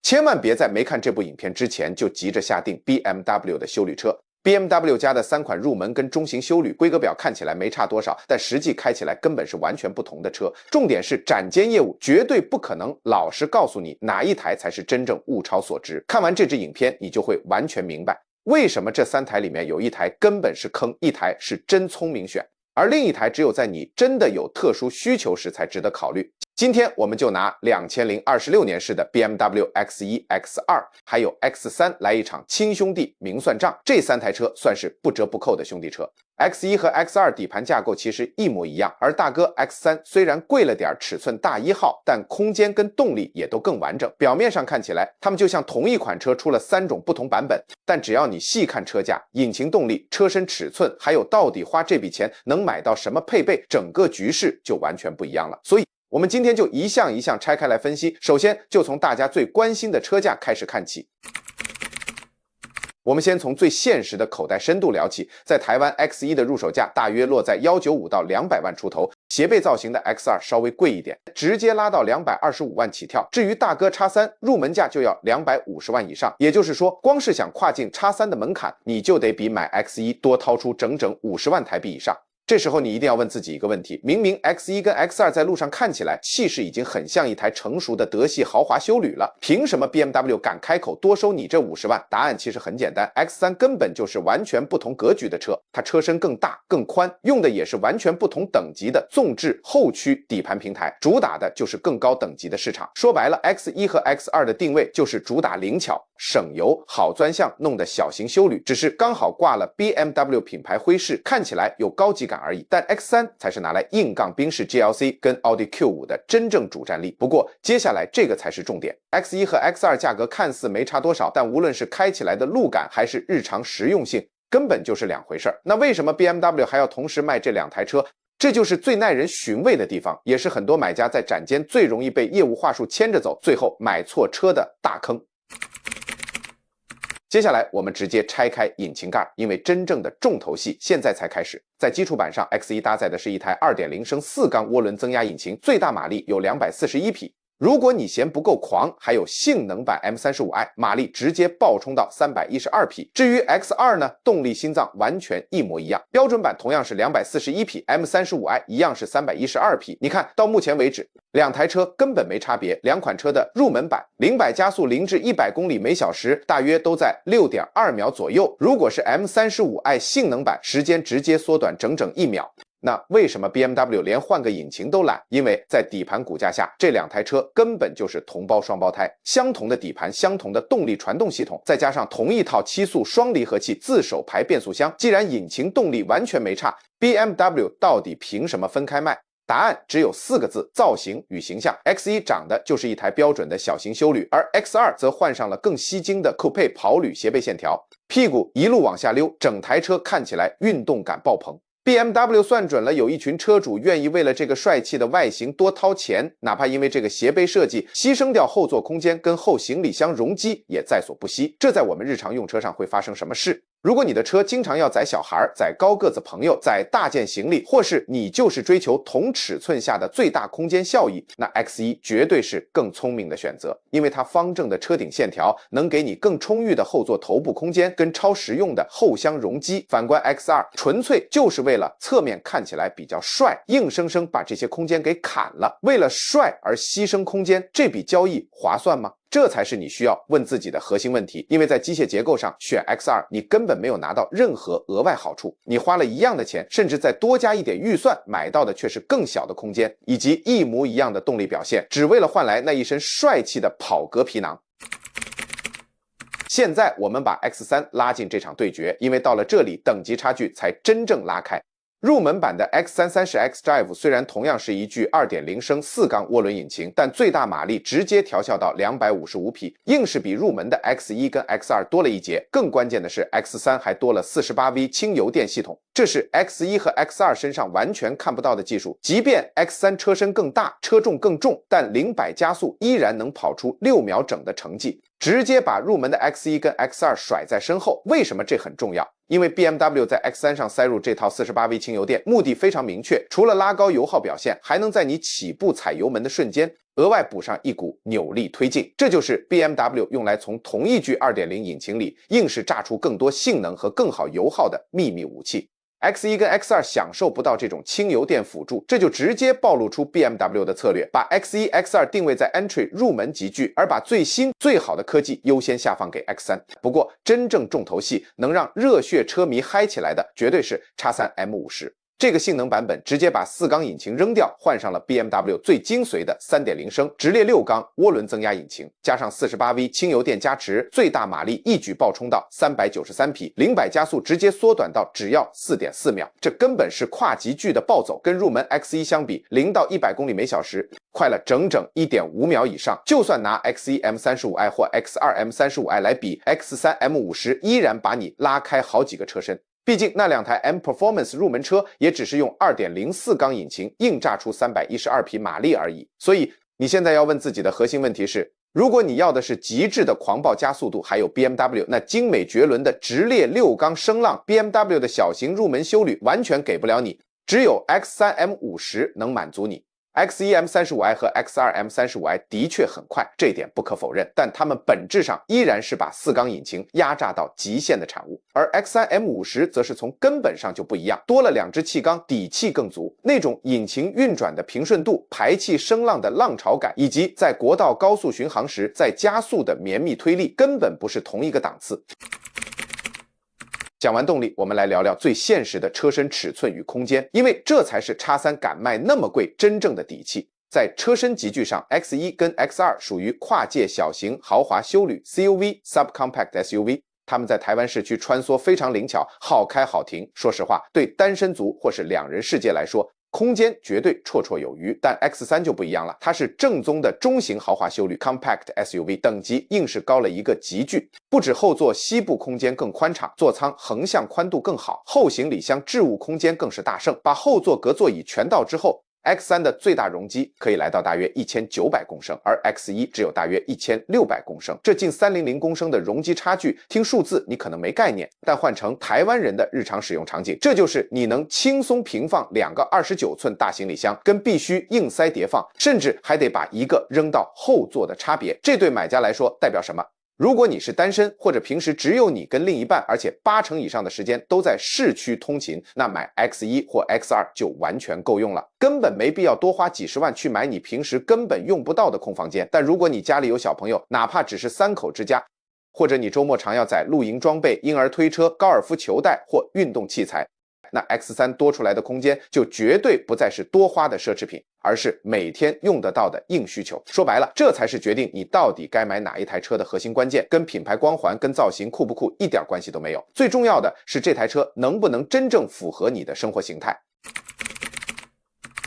千萬別在沒看這部影片之前就急着下定 BMW 的休旅車。BMW 家的3款入門跟中型休旅規格表看起來沒差多少，但實際開起來根本是完全不同的車。重點是展間業務絕對不可能老實告訴你哪一台才是真正物超所值。看完這支影片，你就會完全明白為什麼這3台裡面有一台根本是坑，一台是真聰明選，而另一台只有在你真的有特殊需求時才值得考慮。今天我們就拿2026年式的 BMW X1、X2 還有 X3 來一場親兄弟明算賬，這3台車算是不折不扣的兄弟车。X1 和 X2 底盤架構其實一模一樣，而大哥 X3 虽然貴了點，尺寸大1號，但空間跟動力也都更完整。表面上看起來，他們就像同一款車出了3种不同版本，但只要你細看車架、引擎动力、車身尺寸，還有到底花這筆錢能買到什麼配備，整個局勢就完全不一樣了。所以我們今天就一项一项拆開來分析，首先就從大家最關心的車價開始看起。我們先从最现实的口袋深度聊起，在台灣 X1 的入手價大約落在195到200萬出頭，斜背造型的 X2 稍微貴一點，直接拉到225萬起跳。至於大哥 X3 入門價就要250萬以上，也就是說，光是想跨進 X3 的門檻，你就得比買 X1 多掏出整整50萬台幣以上。這時候你一定要問自己一個問題，明明 X1 跟 X2 在路上看起來氣勢已經很像一台成熟的德系豪華休旅了，憑什麼 BMW 敢開口多收你這50萬？答案其實很簡單， X3 根本就是完全不同格局的車，它車身更大更寬，用的也是完全不同等級的纵置後驅底盤平台，主打的就是更高等级的市场。說白了， X1 和 X2 的定位就是主打靈巧、省油、好钻向弄的小型休旅，只是刚好掛了 BMW 品牌徽飾，看起来有高級感而已。但 X3 才是拿來硬槓賓士 GLC 跟奧迪 Q5 的真正主戰力。不過接下來這個才是重點， X1 和 X2 價格看似沒差多少，但無論是開起來的路感還是日常實用性，根本就是兩回事。那為什麼 BMW 還要同時賣這2台車？這就是最耐人尋味的地方，也是很多買家在展間最容易被業務話術牽着走，最後買錯車的大坑。接下來我們直接拆開引擎蓋，因為真正的重頭戲現在才開始。在基礎板上 ，X1 搭載的是一台 2.0 升4缸涡輪增壓引擎，最大馬力有241匹。如果你嫌不夠狂，還有性能版 M35i， 馬力直接爆衝到312匹。至於 X2 呢，動力心臟完全一模一樣，標準版同樣是241匹 ，M35i 一樣是312匹。你看到目前為止，2台車根本沒差別，2款車的入門版0-100加速0至100公里每小時大約都在 6.2 秒左右。如果是 M35i 性能版，時間直接縮短整整1秒。那為什麼 BMW 連換個引擎都懶？因為在底盤骨架下，這2台車根本就是同胞雙胞胎，相同的底盤，相同的動力傳動系統，再加上同一套7速雙離合器自手排變速箱，既然引擎動力完全沒差， BMW 到底憑什麼分開賣？答案只有4個字：造型與形象。X1 長的就是一台標準的小型休旅，而 X2 則換上了更吸睛的 Coupe 跑旅斜背線條，屁股一路往下溜，整台車看起來運動感爆棚。BMW 算準了有一群車主願意為了這個帥氣的外形多掏錢，哪怕因為這個斜背設計犧牲掉後座空間跟後行李箱容積也在所不惜。這在我們日常用車上會發生什麼事？如果你的車經常要載小孩、載高個子朋友、載大件行李，或是你就是追求同尺寸下的最大空間效益，那 X1 絕对是更聰明的選擇，因為它方正的車頂線條能給你更充裕的後座頭部空間跟超實用的後箱容積。反觀 X2 純粹就是為了側面看起來比較帥，硬生生把這些空間給砍了。為了帥而犧牲空間，這筆交易划算嗎？這才是你需要問自己的核心問題，因為在機械結構上選 X2， 你根本沒有拿到任何額外好處，你花了一樣的錢，甚至再多加一點預算，買到的卻是更小的空間以及一模一樣的動力表現，只為了換來那一身帥氣的跑格皮囊。現在我們把 X3 拉進這場對決，因為到了這裡等級差距才真正拉開。入門版的 X330X Drive 雖然同樣是一具 2.0 升4缸渦輪引擎，但最大馬力直接調校到255匹，硬是比入門的 X1 跟 X2 多了一截。更關鍵的是 X3 還多了 48V 輕油電系統，這是 X1 和 X2 身上完全看不到的技術。即便 X3 車身更大，車重更重，但0-100加速依然能跑出6秒整的成績，直接把入门的 X1 跟 X2 甩在身後。為什麼這很重要？因為 BMW 在 X3 上塞入這套 48V 輕油電，目的非常明確，除了拉高油耗表現，還能在你起步踩油門的瞬間額外補上一股扭力推進，這就是 BMW 用來從同一具 2.0 引擎裡硬是榨出更多性能和更好油耗的秘密武器。X1 跟 X2 享受不到這種輕油電輔助，這就直接暴露出 BMW 的策略，把 X1、X2 定位在 Entry 入門級距，而把最新最好的科技優先下放給 X3。不過，真正重頭戏能讓熱血車迷嗨起來的，絕對是 X3 M50。這個性能版本直接把4缸引擎扔掉，換上了 BMW 最精髓的 3.0 升直列6缸涡輪增压引擎，加上 48V 輕油電加持，最大馬力一舉爆衝到393匹，0-100加速直接縮短到只要 4.4 秒，這根本是跨级距的暴走，跟入门 X1 相比，0到100公里每小時快了整整 1.5 秒以上。就算拿 X1 M35i 或 X2 M35i 来比， X3 M50 依然把你拉開好幾個車身。畢竟那2台 M Performance 入門車也只是用 2.04 缸引擎硬榨出312匹馬力而已。所以你現在要問自己的核心問題是，如果你要的是極致的狂暴加速度，還有 BMW 那精美绝倫的直列6缸声浪， BMW 的小型入门休旅完全給不了你，只有 X3 M50 能滿足你。X1 M35i 和 X2 M35i 的確很快，這一點不可否認，但它們本質上依然是把4缸引擎壓榨到極限的產物，而 X3 M50 則是從根本上就不一樣，多了2支氣缸，底氣更足，那種引擎運轉的平順度、排氣聲浪的浪潮感，以及在國道高速巡航時在加速的綿密推力，根本不是同一個檔次。講完動力，我們來聊聊最現實的車身尺寸與空間，因為這才是 X3 敢賣那麼貴真正的底氣。在車身級距上 ，X1 跟 X2 屬於跨界小型豪華休旅 CUV Subcompact SUV， 它們在台灣市區穿梭非常靈巧，好開好停。說實話，對單身族或是2人世界來說，空間絕對绰綽有餘，但 X3 就不一樣了，它是正宗的中型豪华休旅 Compact SUV， 等級硬是高了一個级距。不止後座膝部空間更寬敞，座艙橫向寬度更好，後行李箱置物空間更是大勝。把后座隔座椅全倒之後， X3 的最大容積可以來到大約1900公升，而 X1 只有大約1600公升，這近300公升的容積差距，聽數字你可能沒概念，但換成台灣人的日常使用場景，這就是你能輕鬆平放2個29寸大行李箱，跟必須硬塞疊放，甚至還得把一個扔到後座的差別。這對買家來說代表什麼？如果你是单身，或者平时只有你跟另一半，而且80%以上的時间都在市區通勤，那買 X1 或 X2 就完全夠用了，根本沒必要多花幾十萬去買你平時根本用不到的空房間。但如果你家裡有小朋友，哪怕只是3口之家，或者你周末常要載露營裝備、嬰兒推車、高爾夫球袋或運動器材，那 X3 多出來的空間就絕對不再是多花的奢侈品，而是每天用得到的硬需求。說白了，這才是決定你到底該買哪一台車的核心關鍵，跟品牌光環、跟造型酷不酷一點關係都沒有。最重要的是這台車能不能真正符合你的生活形態。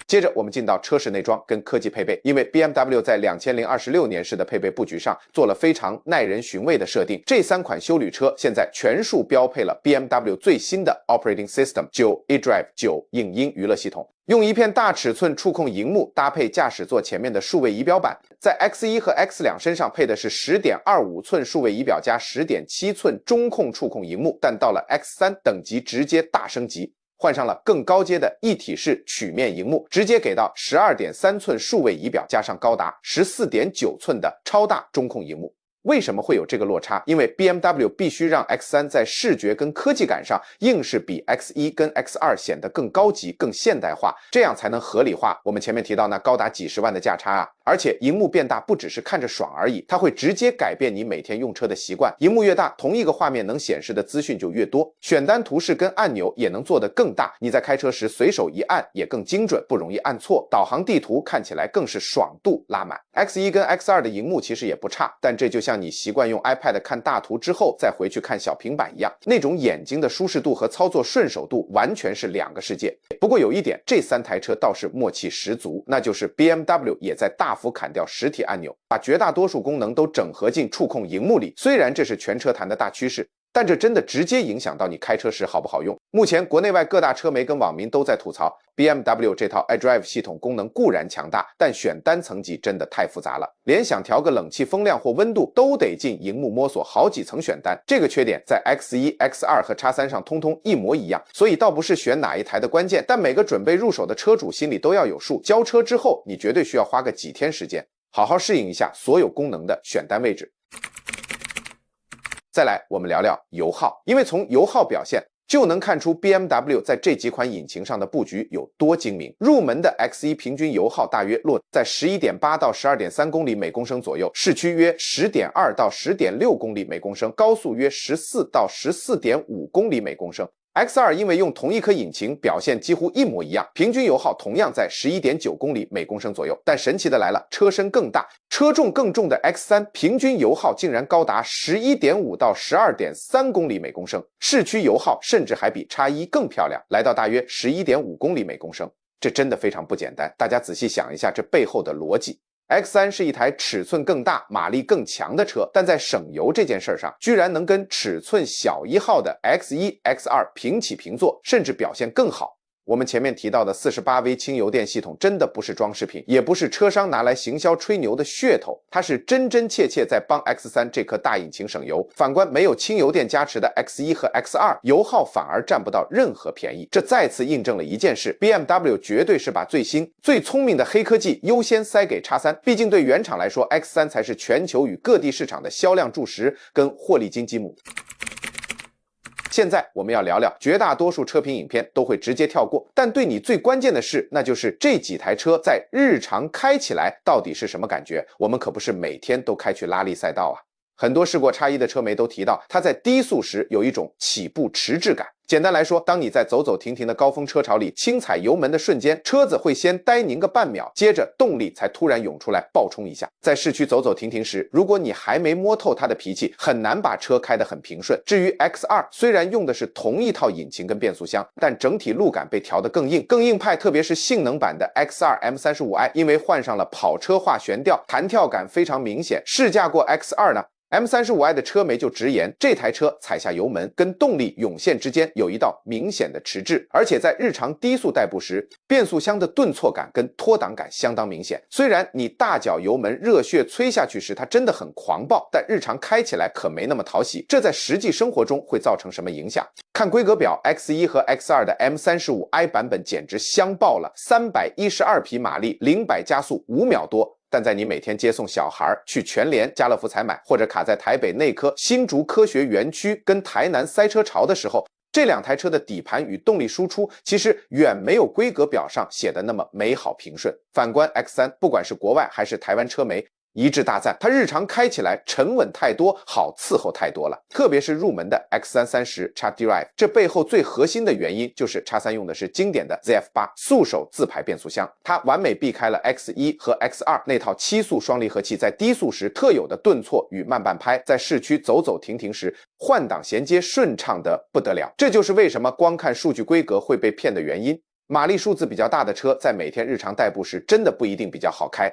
接着我們進到車室內裝跟科技配備，因為 BMW 在2026年式的配備布局上做了非常耐人尋味的設定。這3款休旅車現在全數標配了 BMW 最新的 Operating System 9 eDrive 9影音娛樂系統，用一片大尺寸觸控螢幕搭配駕駛座前面的數位儀表板，在 X1 和 X2 身上配的是 10.25 寸數位儀表加 10.7 寸中控觸控螢幕，但到了 X3 等級直接大升級，換上了更高階的一體式曲面螢幕，直接給到 12.3 寸數位儀表加上高達 14.9 寸的超大中控螢幕。為什麼會有這個落差？因為 BMW 必須讓 X3 在視覺跟科技感上硬是比 X1 跟 X2 顯得更高級、更現代化，這樣才能合理化我們前面提到那高達幾十萬的價差啊！而且螢幕變大不只是看着爽而已，它會直接改變你每天用車的習慣。螢幕越大，同一個畫面能顯示的資訊就越多，選單圖示跟按鈕也能做得更大，你在開車時隨手一按也更精準，不容易按錯。導航地圖看起來更是爽度拉滿。X1 跟 X2 的螢幕其實也不差，但這就像你習慣用 iPad 看大圖之後再回去看小平板一樣，那種眼睛的舒適度和操作順手度完全是2個世界。不過有一點，這3台車倒是默契十足，那就是 BMW 也在大幅砍掉實體按鈕，把絕大多數功能都整合進觸控螢幕裡。雖然這是全車壇的大趨勢，但這真的直接影響到你開車時好不好用。目前國內外各大車媒跟網民都在吐槽 BMW 這套 iDrive 系統功能固然強大，但選單層級真的太複雜了，連想調個冷氣風量或溫度都得進螢幕摸索好幾層選單。這個缺點在 X1、X2 和 X3 上通通一模一樣，所以倒不是選哪一台的關鍵，但每個準備入手的車主心裡都要有數。交車之後，你絕對需要花個幾天時間，好好適應一下所有功能的選單位置。再來，我們聊聊油耗，因為從油耗表現就能看出 BMW 在這幾款引擎上的布局有多精明。入門的 X1 平均油耗大約落在 11.8 到 12.3 公里每公升左右，市區約 10.2 到 10.6 公里每公升，高速約14到 14.5 公里每公升。X2 因為用同一顆引擎，表現幾乎一模一樣，平均油耗同樣在 11.9 公里每公升左右。但神奇的来了，車身更大，车重更重的 X3 平均油耗竟然高達 11.5 到 12.3 公里每公升，市区油耗甚至還比 X1 更漂亮，来到大約 11.5 公里每公升。這真的非常不簡單，大家仔細想一下这背後的邏輯。X3 是一台尺寸更大、馬力更強的車，但在省油這件事上，居然能跟尺寸小一號的 X1、X2 平起平坐，甚至表現更好。我們前面提到的 48V 輕油電系統真的不是裝飾品，也不是車商拿來行銷吹牛的噱頭，它是真真切切在幫 X3 這顆大引擎省油。反觀沒有輕油電加持的 X1 和 X2， 油耗反而占不到任何便宜。這再次印證了一件事， BMW 絕對是把最新、最聰明的黑科技優先塞給 X3， 畢竟對原廠來說 X3 才是全球與各地市場的銷量柱石跟獲利金雞母。現在我們要聊聊絕大多數車評影片都會直接跳過，但對你最關鍵的是，那就是這幾台車在日常開起來到底是什麼感覺。我們可不是每天都開去拉力賽道啊。很多試過X1的車媒都提到，它在低速時有一種起步遲滯感。簡單來說，當你在走走停停的高峰車潮裡輕踩油門的瞬間，車子會先呆凝個半秒，接着動力才突然湧出來爆衝一下。在市區走走停停時，如果你還沒摸透它的脾氣，很難把車開得很平順。至於 X2， 雖然用的是同一套引擎跟變速箱，但整體路感被調得更硬，更硬派，特別是性能版的 X2 M35i， 因為換上了跑車化懸吊，彈跳感非常明顯。試駕過 X2 呢，M35i 的車媒就直言，這台車踩下油門跟動力湧現之間有一道明顯的遲滯，而且在日常低速代步時，變速箱的頓挫感跟脫檔感相當明顯。雖然你大腳油門熱血催下去時它真的很狂暴，但日常開起來可沒那麼討喜。這在實際生活中會造成什麼影響？看規格表 ，X1 和 X2 的 M35i 版本簡直香爆了，312匹馬力，0-100加速5秒多。但在你每天接送小孩去全聯、家樂福採買，或者卡在台北內科、新竹科學園區跟台南塞車潮的時候，這兩台車的底盤與動力輸出其實遠沒有規格表上寫的那麼美好平順。反觀 X3， 不管是國外還是台灣車媒，一致大讚，它日常開起來沉穩太多，好伺候太多了。特別是入门的 X330 X-Drive， 這背後最核心的原因就是 X3 用的是經典的 ZF8 速手自排變速箱，它完美避開了 X1 和 X2 那套7速雙離合器在低速時特有的頓挫與慢半拍，在市區走走停停時換擋銜接順暢得不得了。這就是為什麼光看數據規格會被騙的原因。馬力數字比較大的車在每天日常代步時真的不一定比較好開。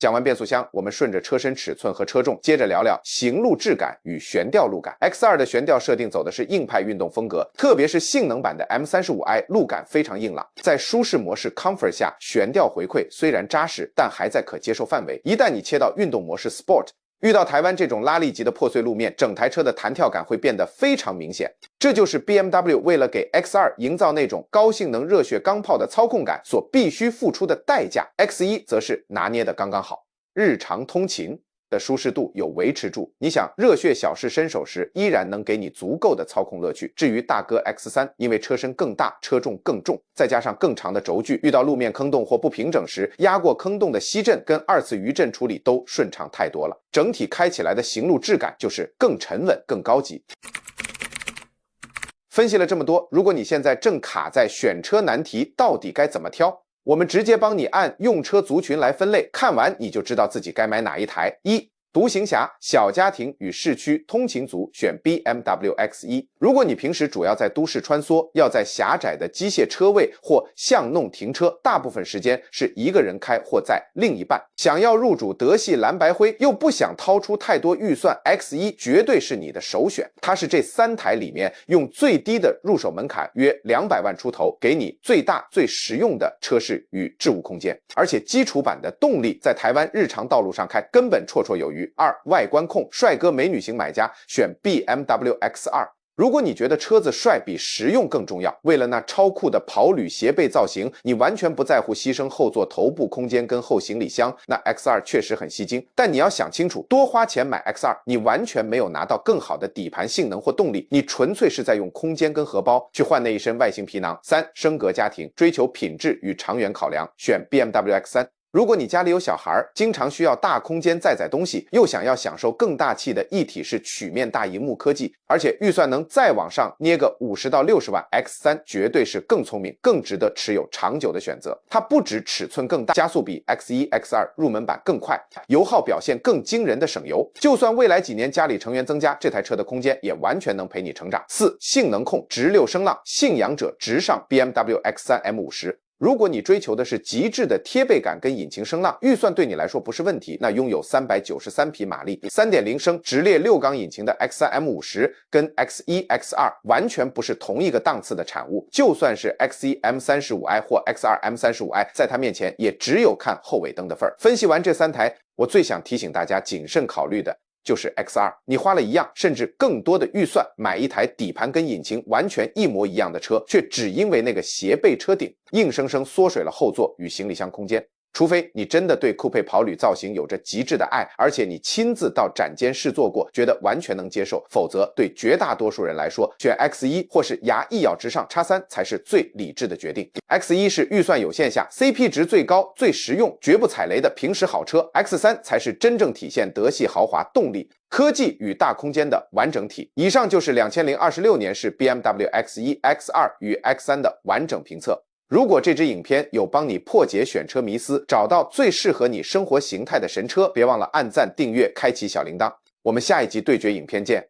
講完變速箱，我們順着車身尺寸和車重，接着聊聊行路質感與懸吊路感。X2 的懸吊設定走的是硬派運動風格，特別是性能版的 M35i 路感非常硬朗，在舒適模式 Comfort 下，懸吊回饋雖然扎實，但還在可接受範圍。一旦你切到運動模式 Sport，遇到台灣這種拉力級的破碎路面，整台車的彈跳感會變得非常明顯。這就是 BMW 為了給 X2 營造那種高性能熱血鋼炮的操控感所必須付出的代價。X1 則是拿捏的剛剛好，日常通勤的舒適度有維持住。你想熱血小試身手時，依然能給你足夠的操控樂趣。至於大哥 X3， 因為車身更大，車重更重，再加上更長的軸距，遇到路面坑洞或不平整時，壓過坑洞的吸震跟二次餘震處理都順暢太多了。整體開起來的行路質感就是更沉穩、更高級。分析了這麼多，如果你現在正卡在選車難題，到底該怎麼挑？我們直接幫你按用車族群來分類，看完你就知道自己該買哪一台。1. 獨行俠、小家庭與市區通勤族選 BMW X1。如果你平時主要在都市穿梭，要在狹窄的機械車位或巷弄停車，大部分時間是一個人開或載另一半。想要入主德系藍白灰，又不想掏出太多預算 ，X1 絕對是你的首選。它是這3台裡面用最低的入手門檻約200萬出頭，給你最大最實用的車室與置物空間。而且基礎版的動力在台灣日常道路上開根本绰綽有餘。外觀控帥哥美女型買家選 BMW X2。如果你覺得車子帥比實用更重要，為了那超酷的跑旅斜背造型，你完全不在乎犧牲後座頭部空間跟後行李箱，那 X2 確實很吸睛。但你要想清楚，多花錢買 X2，你完全沒有拿到更好的底盤性能或動力，你純粹是在用空間跟荷包去換那一身外形皮囊。3. 升格家庭，追求品質與長遠考量，選 BMW X3。如果你家裡有小孩，經常需要大空間載東西，又想要享受更大氣的一體式曲面大螢幕科技，而且預算能再往上捏個50到60萬 ，X3 絕對是更聰明、更值得持有長久的選擇。它不止尺寸更大，加速比 X1、X2 入门版更快，油耗表現更驚人的省油。就算未來幾年家裡成員增加，這台車的空間也完全能陪你成長。4. 性能控，直溜聲浪，信仰者直上 BMW X3 M50。如果你追求的是極致的貼背感跟引擎聲浪，預算对你來說不是問題，那擁有393匹馬力、3.0 升直列6缸引擎的 X3 M50 跟 X1、X2 完全不是同一個檔次的產物。就算是 X1 M35i 或 X2 M35i， 在它面前也只有看後尾燈的份兒。分析完這3台，我最想提醒大家謹慎考慮的就是 X2， 你花了一樣甚至更多的預算買一台底盤跟引擎完全一模一樣的車，卻只因為那個斜背車頂硬生生縮水了後座與行李箱空間。除非你真的对酷配跑旅造型有着極致的愛，而且你親自到展間試坐過，覺得完全能接受，否則對絕大多數人來說，選 X1 或是牙一咬直上 X3 才是最理智的決定。X1 是預算有限下 CP 值最高、最實用、絕不踩雷的平時好車， X3 才是真正體現德系豪華動力、科技與大空間的完整體。以上就是2026年式 BMW X1、X2 與 X3 的完整評測。如果這支影片有幫你破解選車迷思，找到最適合你生活形態的神車，別忘了按讚、訂閱、開啟小鈴鐺。我們下一集對決影片見。